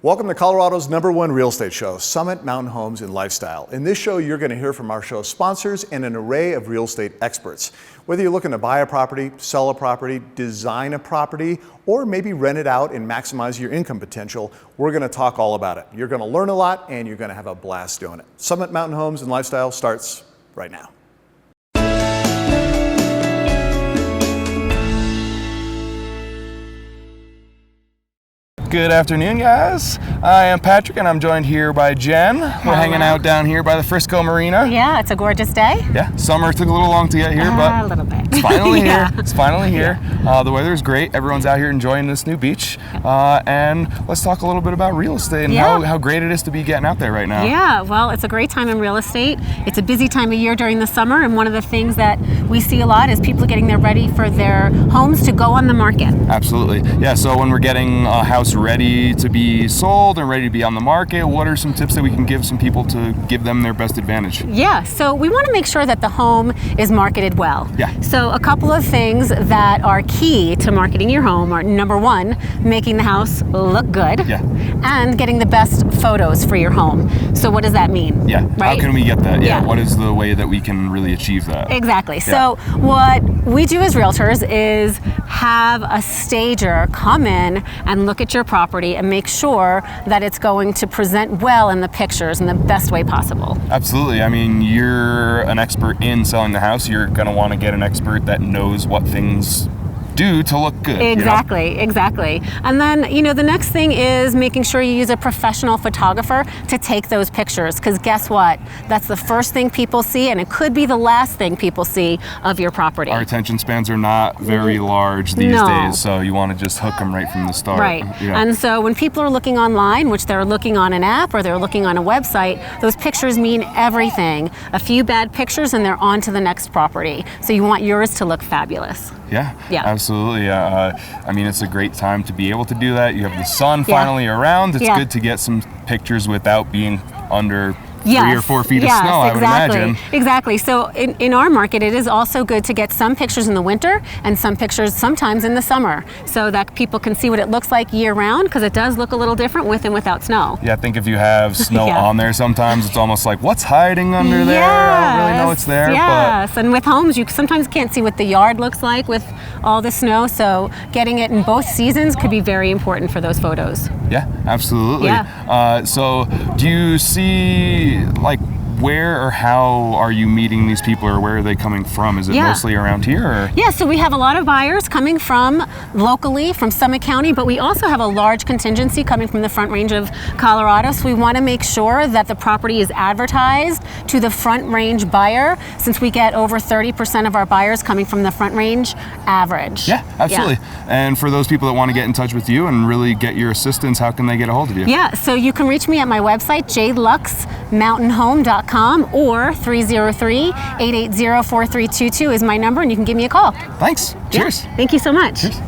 Welcome to Colorado's #1 real estate show, Summit Mountain Homes and Lifestyle. In this show, you're going to hear from our show sponsors and an array of real estate experts. Whether you're looking to buy a property, sell a property, design a property, or maybe rent it out and maximize your income potential, we're going to talk all about it. You're going to learn a lot and you're going to have a blast doing it. Summit Mountain Homes and Lifestyle starts right now. Good afternoon, guys. I am Patrick and I'm joined here by Jen. We're hanging out down here by the Frisco Marina. Yeah, it's a gorgeous day. Yeah, summer took a little long to get here, but a little bit. It's finally Yeah. here. It's finally here. The weather is great. Everyone's out here enjoying this new beach. And let's talk a little bit about real estate and how great it is to be getting out there right now. Yeah, well, it's a great time in real estate. It's a busy time of year during the summer, and one of the things that we see a lot is people getting ready for their homes to go on the market. Absolutely. Yeah, so when we're getting a house ready to be sold and ready to be on the market, what are some tips that we can give some people to give them their best advantage? Yeah, so we want to make sure that the home is marketed well. Yeah. So a couple of things that are key to marketing your home are, number one, making the house look good, and getting the best photos for your home. So what does that mean? Yeah, right? How can we get that? Yeah, what is the way that we can really achieve that? Exactly. Yeah. So what we do as realtors is have a stager come in and look at your property and make sure that it's going to present well in the pictures in the best way possible. Absolutely. I mean, you're an expert in selling the house. You're going to want to get an expert that knows what things do to look good. Exactly. And then, the next thing is making sure you use a professional photographer to take those pictures, because guess what? That's the first thing people see, and it could be the last thing people see of your property. Our attention spans are not very large these days, so you want to just hook them right from the start. Right. Yeah. And so when people are looking online, which they're looking on an app or they're looking on a website, those pictures mean everything. A few bad pictures and they're on to the next property. So you want yours to look fabulous. Yeah, absolutely. I mean, it's a great time to be able to do that. You have the sun finally around. It's good to get some pictures without being under 3 or 4 feet of snow, I would imagine. Exactly. So in our market, it is also good to get some pictures in the winter and some pictures sometimes in the summer, so that people can see what it looks like year round, because it does look a little different with and without snow. Yeah, I think if you have snow on there sometimes, it's almost like, what's hiding under there? I don't really know it's there. Yes, and with homes, you sometimes can't see what the yard looks like with all the snow, so getting it in both seasons could be very important for those photos. Yeah, absolutely. Yeah. So do you see, where or how are you meeting these people, or where are they coming from? Is it mostly around here? Or? Yeah, so we have a lot of buyers coming from locally, from Summit County, but we also have a large contingency coming from the Front Range of Colorado. So we want to make sure that the property is advertised to the Front Range buyer, since we get over 30% of our buyers coming from the Front Range average. Yeah, absolutely. Yeah. And for those people that want to get in touch with you and really get your assistance, how can they get a hold of you? Yeah, so you can reach me at my website, jluxmountainhome.com, or 303-880-4322 is my number, and you can give me a call. Thanks. Cheers. Yeah. Thank you so much. Cheers.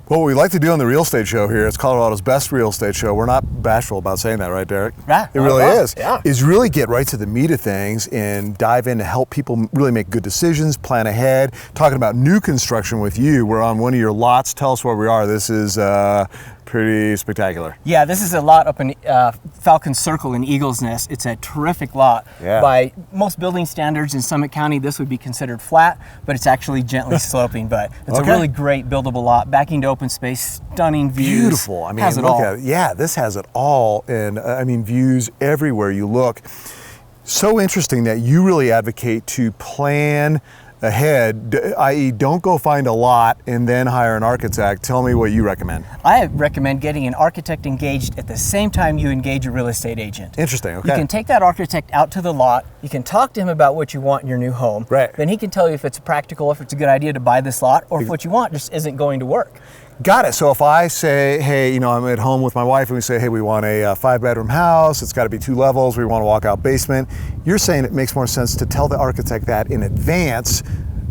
What we like to do on the real estate show here, it's Colorado's best real estate show. We're not bashful about saying that, right, Derek? Yeah, it really is. Yeah. Is really get right to the meat of things and dive in to help people really make good decisions, plan ahead. Talking about new construction with you, we're on one of your lots. Tell us where we are. This is pretty spectacular. Yeah, this is a lot up in Falcon Circle in Eagles Nest. It's a terrific lot. Yeah. By most building standards in Summit County, this would be considered flat, but it's actually gently sloping. But it's a really great buildable lot, backing to open space, stunning views. Beautiful. I mean, has it look all. at it. Yeah, this has it all. And I mean, views everywhere you look. So interesting that you really advocate to plan ahead, i.e. don't go find a lot and then hire an architect. Tell me what you recommend. I recommend getting an architect engaged at the same time you engage a real estate agent. Interesting, okay. You can take that architect out to the lot, you can talk to him about what you want in your new home. Right. Then he can tell you if it's practical, if it's a good idea to buy this lot, or if what you want just isn't going to work. Got it. So if I say, hey, I'm at home with my wife and we say, hey, we want a 5-bedroom house, it's got to be 2 levels, we want a walkout basement, you're saying it makes more sense to tell the architect that in advance.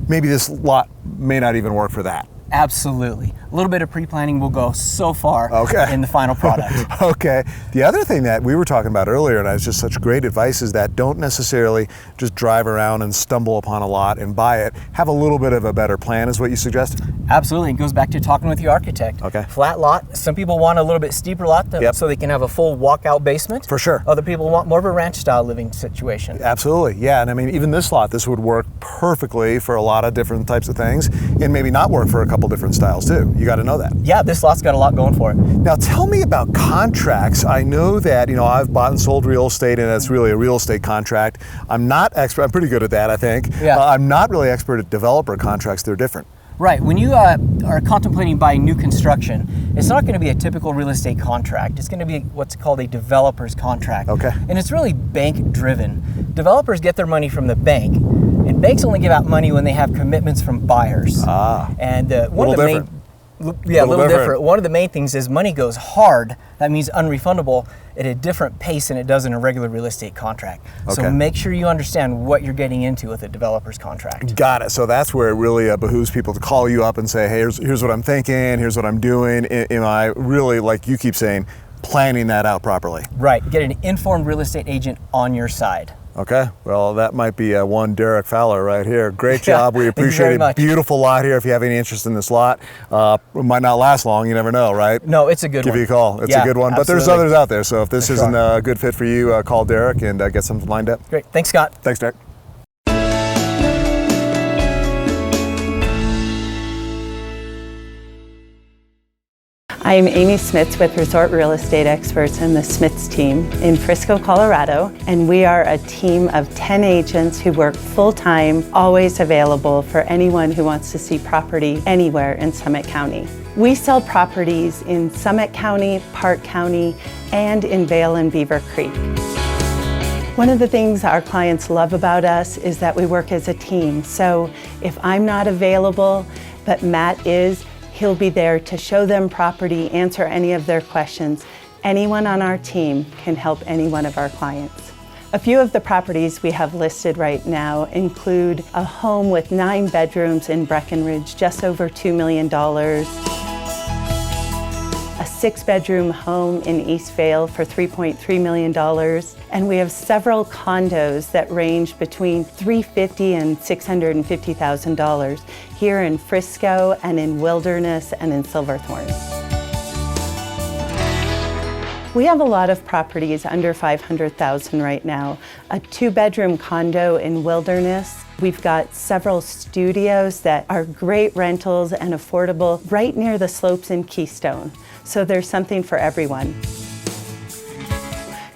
Maybe this lot may not even work for that. Absolutely. A little bit of pre-planning will go so far in the final product. Okay. The other thing that we were talking about earlier, and it's just such great advice, is that don't necessarily just drive around and stumble upon a lot and buy it. Have a little bit of a better plan is what you suggest? Absolutely. It goes back to talking with your architect. Okay. Flat lot. Some people want a little bit steeper lot so they can have a full walkout basement. For sure. Other people want more of a ranch style living situation. Absolutely. Yeah. And I mean, even this lot, this would work perfectly for a lot of different types of things and maybe not work for a couple different styles too. You got to know that. Yeah, this lot's got a lot going for it. Now tell me about contracts. I know that, I've bought and sold real estate, and that's really a real estate contract. I'm not expert. I'm pretty good at that, I think. Yeah. I'm not really expert at developer contracts. They're different. Right. When you are contemplating buying new construction, it's not going to be a typical real estate contract. It's going to be what's called a developer's contract. Okay. And it's really bank driven. Developers get their money from the bank, and banks only give out money when they have commitments from buyers. And one of the main a little different. One of the main things is money goes hard. That means unrefundable at a different pace than it does in a regular real estate contract. Okay. So make sure you understand what you're getting into with a developer's contract. Got it. So that's where it really behooves people to call you up and say, hey, here's what I'm thinking, here's what I'm doing. Am I really, like you keep saying, planning that out properly? Right. Get an informed real estate agent on your side. Okay, well, that might be one Derek Fowler right here. Great job. We appreciate it. Much. Beautiful lot here. If you have any interest in this lot, it might not last long. You never know, right? No, it's a good one. Give you a call. It's a good one. But there's others out there. So if this isn't a good fit for you, call Derek and get something lined up. Great. Thanks, Scott. Thanks, Derek. I'm Amy Smits with Resort Real Estate Experts and the Smits team in Frisco, Colorado, and we are a team of 10 agents who work full-time, always available for anyone who wants to see property anywhere in Summit County. We sell properties in Summit County, Park County, and in Vail and Beaver Creek. One of the things our clients love about us is that we work as a team. So if I'm not available, but Matt is, he'll be there to show them property, answer any of their questions. Anyone on our team can help any one of our clients. A few of the properties we have listed right now include a home with 9 bedrooms in Breckenridge, just over $2 million. A 6-bedroom home in East Vail for $3.3 million. And we have several condos that range between $350,000 and $650,000 here in Frisco and in Wilderness and in Silverthorne. We have a lot of properties under $500,000 right now. A 2-bedroom condo in Wilderness. We've got several studios that are great rentals and affordable right near the slopes in Keystone. So there's something for everyone.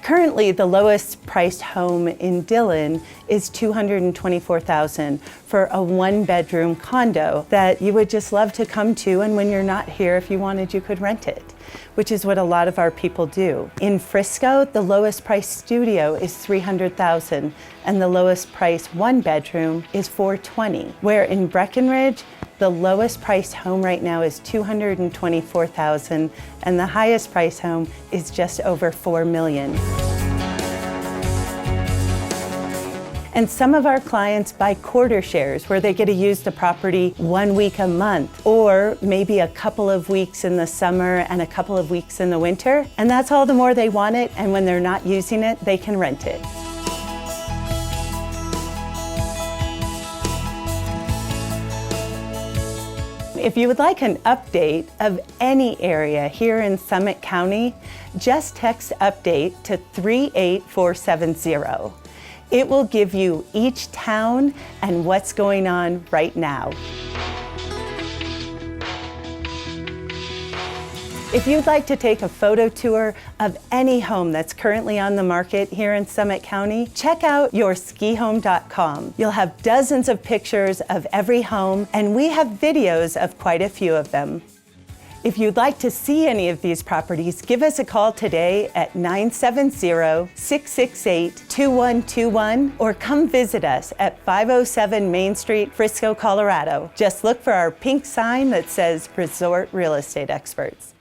Currently, the lowest priced home in Dillon is $224,000 for a 1-bedroom condo that you would just love to come to, and when you're not here, if you wanted, you could rent it, which is what a lot of our people do. In Frisco, the lowest priced studio is $300,000, and the lowest priced 1-bedroom is $420,000. Where in Breckenridge, the lowest priced home right now is $224,000, and the highest priced home is just over $4 million. And some of our clients buy quarter shares where they get to use the property 1 week a month, or maybe a couple of weeks in the summer and a couple of weeks in the winter. And that's all the more they want it, and when they're not using it, they can rent it. If you would like an update of any area here in Summit County, just text update to 38470. It will give you each town and what's going on right now. If you'd like to take a photo tour of any home that's currently on the market here in Summit County, check out yourskihome.com. You'll have dozens of pictures of every home, and we have videos of quite a few of them. If you'd like to see any of these properties, give us a call today at 970-668-2121 or come visit us at 507 Main Street, Frisco, Colorado. Just look for our pink sign that says Resort Real Estate Experts.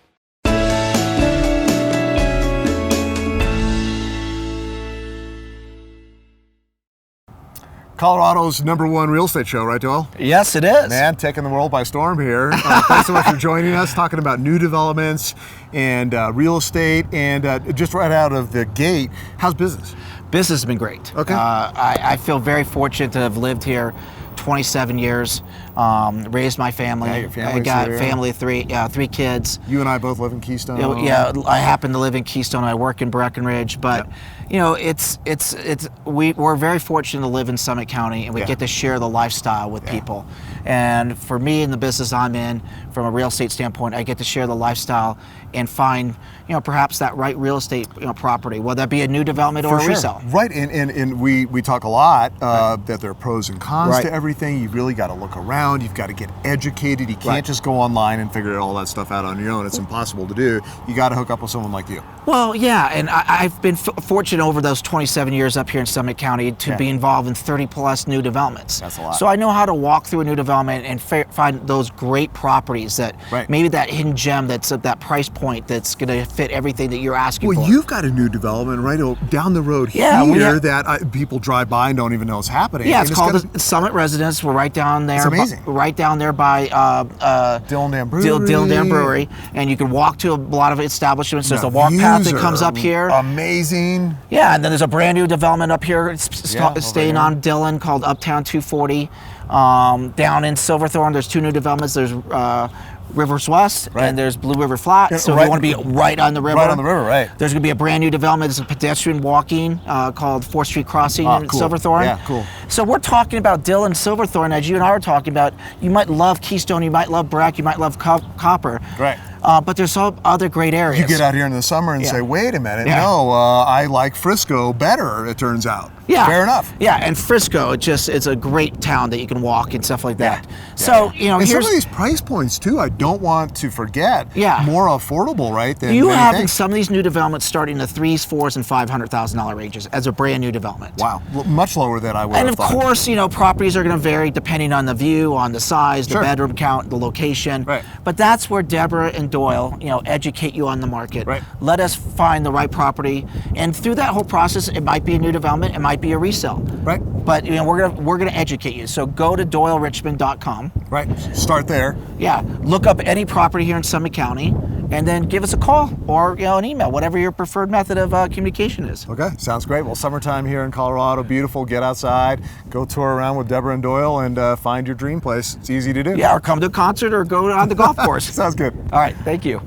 Colorado's #1 real estate show, right, Doyle? Yes, it is. Man, taking the world by storm here. Thanks so much for joining us, talking about new developments and real estate. And just right out of the gate, how's business? Business has been great. Okay. I feel very fortunate to have lived here 27 years, raised my family. Yeah, your family's I got here. a family of three kids. You and I both live in Keystone. Yeah, I happen to live in Keystone. I work in Breckenridge, but you know, we're very fortunate to live in Summit County, and we get to share the lifestyle with people. And for me, in the business I'm in, from a real estate standpoint, I get to share the lifestyle and find, you know, perhaps that right real estate, you know, property, whether that be a new development or a resale. Right, and we talk a lot that there are pros and cons to everything. You really got to look around. You've got to get educated. You can't just go online and figure all that stuff out on your own. It's impossible to do. You got to hook up with someone like you. Well, yeah, and I've been fortunate over those 27 years up here in Summit County to be involved in 30 plus new developments. That's a lot. So I know how to walk through a new development and find those great properties that maybe that hidden gem that's at that price point that's going to fit everything that you're asking for. Well, you've got a new development right down the road here that people drive by and don't even know is happening. Yeah, it's called the Summit Residence. We're right down there. It's amazing. Right down there by Dylan Dam Brewery. Dylan Dam Brewery, and you can walk to a lot of establishments. There's a walk path that comes up here. Amazing. Yeah, and then there's a brand new development up here, staying on Dillon, called Uptown 240. Down in Silverthorne, there's two new developments. There's Rivers West and there's Blue River Flat. So if you want to be right on the river. Right on the river, right. There's going to be a brand new development. It's a pedestrian walking called 4th Street Crossing in Silverthorne. Yeah, cool. So we're talking about Dillon, Silverthorne, as you and I were talking about. You might love Keystone, you might love Breck, you might love Copper. Right. But there's some other great areas. You get out here in the summer and say, wait a minute, no, I like Frisco better, it turns out. Yeah. Fair enough. Yeah, and Frisco, it's a great town that you can walk and stuff like that. So, you know, and here's some of these price points too, I don't want to forget. Yeah. More affordable, right? Than you have in think. some of these new developments starting in the $3,000s, $4,000s, and $500,000 ranges as a brand new development. Wow, much lower than I would have thought. And of course, you know, properties are going to vary depending on the view, on the size, the bedroom count, the location. Right. But that's where Deborah and Doyle, you know, educate you on the market. Right. Let us find the right property, and through that whole process, it might be a new development, it might be a resale. Right. But you know, we're gonna educate you. So go to DoyleRichmond.com. Right. Start there. Yeah. Look up any property here in Summit County, and then give us a call or an email, whatever your preferred method of communication is. Okay. Sounds great. Well, summertime here in Colorado, beautiful. Get outside, go tour around with Deborah and Doyle, and find your dream place. It's easy to do. Yeah. Or come to a concert or go on the golf course. Sounds good. All right. Thank you.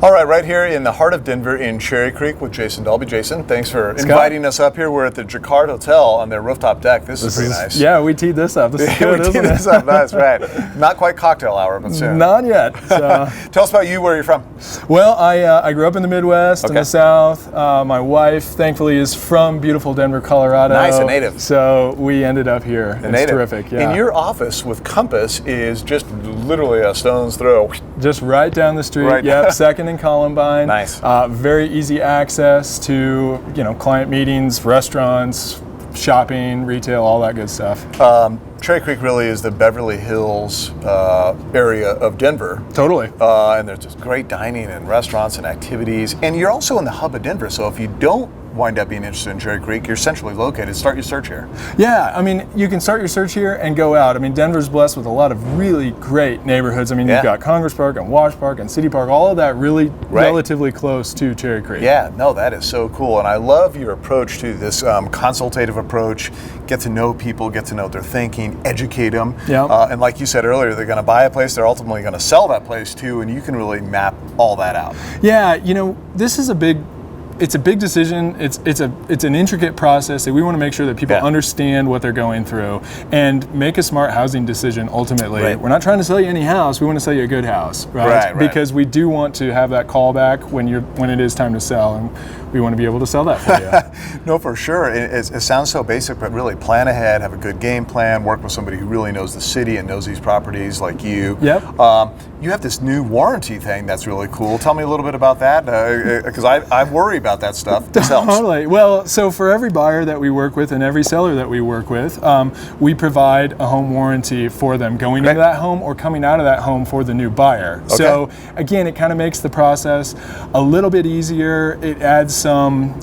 All right, right here in the heart of Denver in Cherry Creek with Jason Dalby. Jason, thanks for inviting us up here. We're at the Jacquard Hotel on their rooftop deck. This is pretty nice. Yeah, we teed this up. This is good, we isn't teed this up. That's right. Not quite cocktail hour, but soon. Not yet. So. Tell us about you, where you're from. Well, I grew up in the Midwest, in the South. My wife, thankfully, is from beautiful Denver, Colorado. Nice, a native. So we ended up here. It's terrific, yeah. And your office with Compass is just literally a stone's throw. Just right down the street. Right. Yep, Second and Columbine. Nice. Very easy access to, client meetings, restaurants, shopping, retail, all that good stuff. Cherry Creek really is the Beverly Hills area of Denver. Totally. And there's just great dining and restaurants and activities. And you're also in the hub of Denver, so if you don't wind up being interested in Cherry Creek, you're centrally located. Start your search here. Yeah, I mean, you can start your search here and go out. I mean, Denver's blessed with a lot of really great neighborhoods. I mean, you've got Congress Park and Wash Park and City Park, all of that really relatively close to Cherry Creek. Yeah, no, that is so cool. And I love your approach to this consultative approach. Get to know people, get to know what they're thinking, educate them. Yeah. And like you said earlier, they're going to buy a place, they're ultimately going to sell that place too, and you can really map all that out. Yeah, this is a big decision. It's an intricate process that we want to make sure that people understand what they're going through and make a smart housing decision ultimately. Right. We're not trying to sell you any house, we want to sell you a good house, right? Because we do want to have that callback when it is time to sell, and we want to be able to sell that for you. No, for sure. It sounds so basic, but really plan ahead, have a good game plan, work with somebody who really knows the city and knows these properties like you. Yep. You have this new warranty thing that's really cool. Tell me a little bit about that, because I worry about about that stuff. This helps. Totally. Well, so for every buyer that we work with and every seller that we work with, we provide a home warranty for them going into that home or coming out of that home for the new buyer. Okay. So again, it kind of makes the process a little bit easier. It adds some,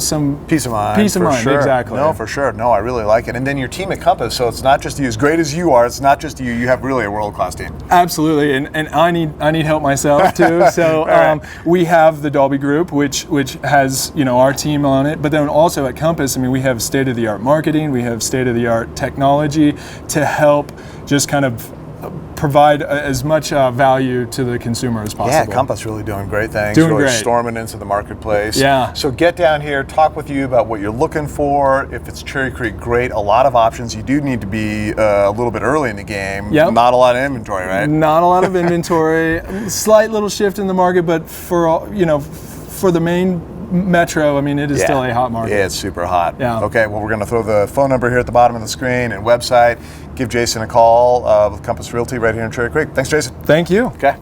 some peace of mind. Peace of mind, sure. exactly. No, for sure. No, I really like it. And then your team at Compass, so it's not just you, as great as you are, it's not just you have really a world-class team. Absolutely, and I need help myself too. So we have the Dolby Group, which has our team on it, but then also at Compass, I mean, we have state-of-the-art marketing, we have state-of-the-art technology to help just kind of provide as much value to the consumer as possible. Yeah, Compass really doing great things. Doing really great. Storming into the marketplace. Yeah. So get down here, talk with you about what you're looking for. If it's Cherry Creek, great. A lot of options. You do need to be a little bit early in the game. Yep. Not a lot of inventory, right? Not a lot of inventory. Slight little shift in the market, but for the main metro, I mean, it is still a hot market. Yeah, it's super hot. Yeah. Okay, well, we're going to throw the phone number here at the bottom of the screen and website. Give Jason a call with Compass Realty right here in Cherry Creek. Thanks, Jason. Thank you. Okay.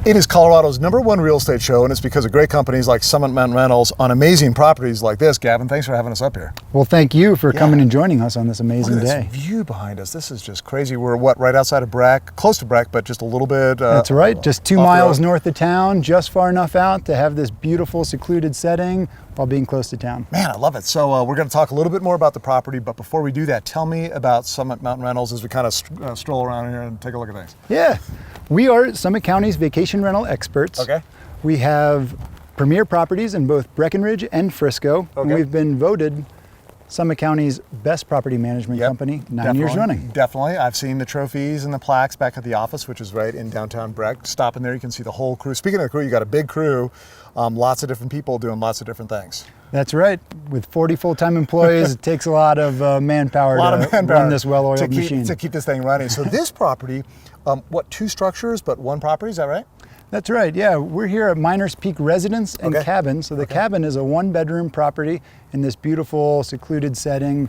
It is Colorado's #1 real estate show, and it's because of great companies like Summit Mountain Rentals on amazing properties like this. Gavin, thanks for having us up here. Well, thank you for coming and joining us on this amazing Look at day. this view behind us. This is just crazy. We're right outside of Breck, close to Breck, but just a little bit. That's right, just 2 miles north of town, just far enough out to have this beautiful secluded setting while being close to town. Man, I love it. So we're going to talk a little bit more about the property, but before we do that, tell me about Summit Mountain Rentals as we kind of stroll around here and take a look at things. Yeah, we are Summit County's vacation rental experts. Okay. We have premier properties in both Breckenridge and Frisco. Okay. And we've been voted Summit County's best property management company 9 years running. Definitely. I've seen the trophies and the plaques back at the office, which is right in downtown Breck. Stop in there, you can see the whole crew. Speaking of the crew, you got a big crew, lots of different people doing lots of different things. That's right. With 40 full-time employees, it takes a lot of manpower to run this well-oiled machine. To keep this thing running. So this property, 2 structures, but 1 property, is that right? That's right, yeah. We're here at Miners Peak Residence and Cabin. So the cabin is a 1-bedroom property in this beautiful secluded setting.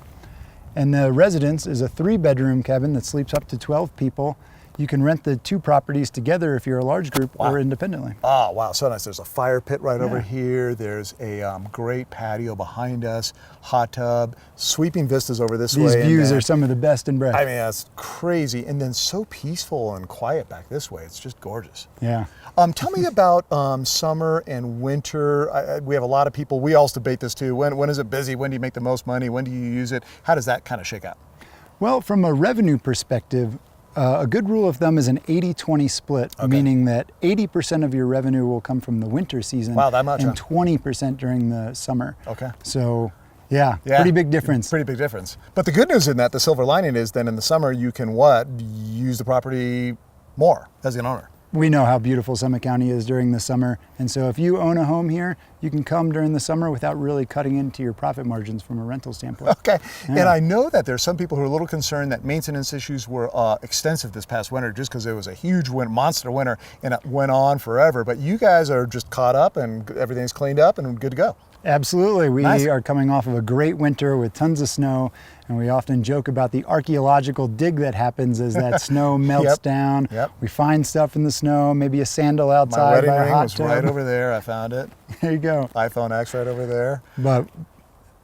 And the residence is a 3-bedroom cabin that sleeps up to 12 people. You can rent the 2 properties together if you're a large group or independently. Oh, wow, so nice. There's a fire pit right over here. There's a great patio behind us, hot tub, sweeping vistas over this way. These views are some of the best in Breck. I mean, that's crazy. And then so peaceful and quiet back this way. It's just gorgeous. Yeah. Tell me about summer and winter. We have a lot of people. We also debate this too. When is it busy? When do you make the most money? When do you use it? How does that kind of shake out? Well, from a revenue perspective, a good rule of thumb is an 80-20 split, meaning that 80% of your revenue will come from the winter season. Wow, that much, and 20% during the summer. Okay. So, yeah, pretty big difference. Pretty big difference. But the good news in that, the silver lining is then in the summer you can use the property more as an owner. We know how beautiful Summit County is during the summer, and so if you own a home here, you can come during the summer without really cutting into your profit margins from a rental standpoint. Okay, yeah. And I know that there's some people who are a little concerned that maintenance issues were extensive this past winter just because it was a huge monster winter and it went on forever, but you guys are just caught up and everything's cleaned up and good to go. Absolutely. We are coming off of a great winter with tons of snow, and we often joke about the archaeological dig that happens as that snow melts down. Yep. We find stuff in the snow, maybe a sandal outside by a hot tub. My wedding ring was right over there. I found it. There you go. iPhone X right over there. But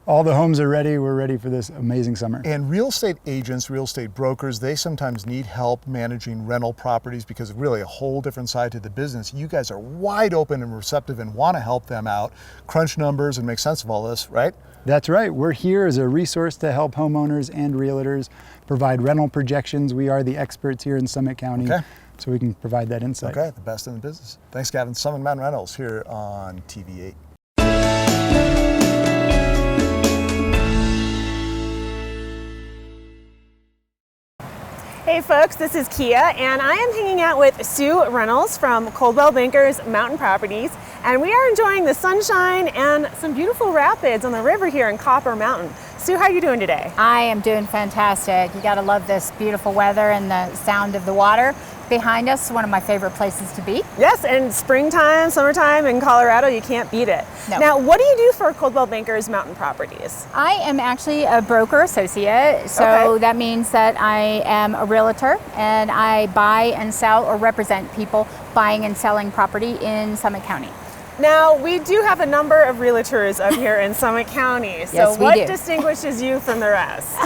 all the homes are ready. We're ready for this amazing summer. And real estate agents, real estate brokers, they sometimes need help managing rental properties because of really a whole different side to the business. You guys are wide open and receptive and want to help them out, crunch numbers and make sense of all this, right? That's right. We're here as a resource to help homeowners and realtors provide rental projections. We are the experts here in Summit County, so we can provide that insight. Okay, the best in the business. Thanks, Gavin. Summit Mountain Rentals here on TV8. Hey folks, this is Kia, and I am hanging out with Sue Reynolds from Coldwell Bankers Mountain Properties, and we are enjoying the sunshine and some beautiful rapids on the river here in Copper Mountain. Sue, how are you doing today? I am doing fantastic. You gotta love this beautiful weather and the sound of the water. behind us is one of my favorite places to be. Yes, and springtime, summertime in Colorado, you can't beat it. No. Now, what do you do for Coldwell Bankers Mountain Properties? I am actually a broker associate, so that means that I am a realtor and I buy and sell or represent people buying and selling property in Summit County. Now, we do have a number of realtors up here in Summit County, so Yes, we what do. distinguishes you from the rest?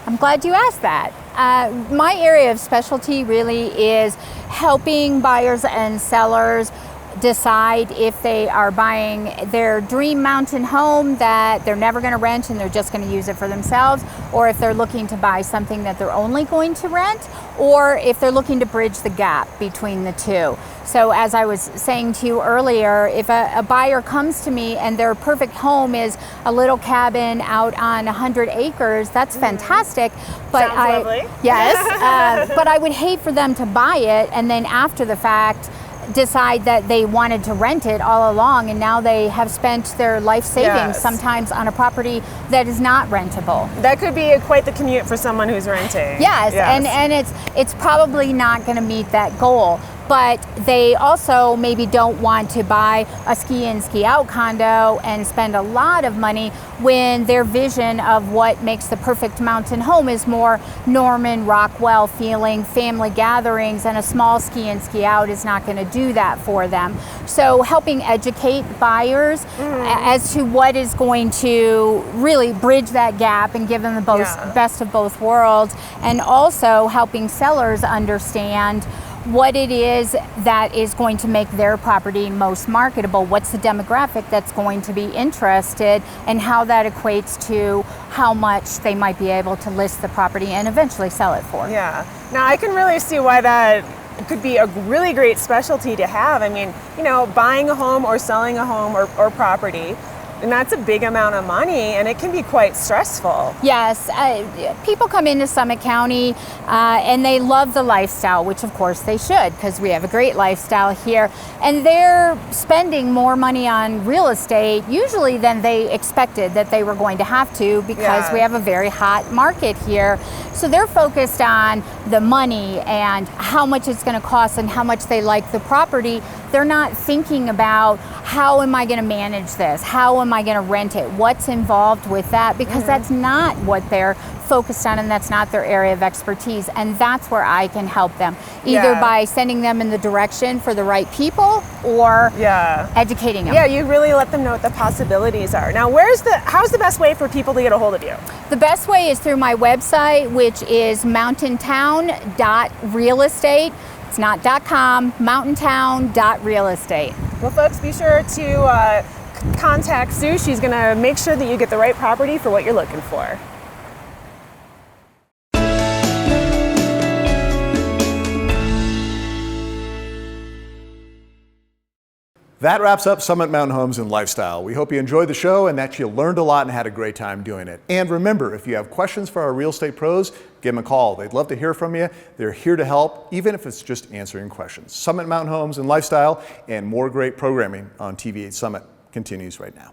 I'm glad you asked that. My area of specialty really is helping buyers and sellers decide if they are buying their dream mountain home that they're never going to rent and they're just going to use it for themselves, or if they're looking to buy something that they're only going to rent, or if they're looking to bridge the gap between the two. So as I was saying to you earlier, if a buyer comes to me and their perfect home is a little cabin out on 100 acres, that's fantastic. But Sounds lovely. Yes, but I would hate for them to buy it and then after the fact decide that they wanted to rent it all along, and now they have spent their life savings sometimes on a property that is not rentable. That could be quite the commute for someone who's renting. Yes. And it's probably not going to meet that goal. But they also maybe don't want to buy a ski in, ski out condo and spend a lot of money when their vision of what makes the perfect mountain home is more Norman Rockwell feeling, family gatherings, and a small ski in, ski out is not going to do that for them. So helping educate buyers as to what is going to really bridge that gap and give them the best of both worlds, and also helping sellers understand what it is that is going to make their property most marketable, what's the demographic that's going to be interested, and how that equates to how much they might be able to list the property and eventually sell it for. Yeah. Now I can really see why that could be a really great specialty to have. I mean, you know, buying a home or selling a home or property, and that's a big amount of money, and it can be quite stressful. Yes, people come into Summit County and they love the lifestyle, which of course they should, because we have a great lifestyle here. And they're spending more money on real estate usually than they expected that they were going to have to, because we have a very hot market here. So they're focused on the money and how much it's going to cost and how much they like the property. They're not thinking about, how am I going to manage this? How am I going to rent it? What's involved with that? Because that's not what they're focused on, and that's not their area of expertise. And that's where I can help them, either by sending them in the direction for the right people or educating them. Yeah, you really let them know what the possibilities are. Now, how's the best way for people to get a hold of you? The best way is through my website, which is mountaintown.realestate. It's not .com, mountaintown.realestate. Well, folks, be sure to contact Sue. She's going to make sure that you get the right property for what you're looking for. That wraps up Summit Mountain Homes and Lifestyle. We hope you enjoyed the show and that you learned a lot and had a great time doing it. And remember, if you have questions for our real estate pros, give them a call. They'd love to hear from you. They're here to help, even if it's just answering questions. Summit Mountain Homes and Lifestyle and more great programming on TV8 Summit continues right now.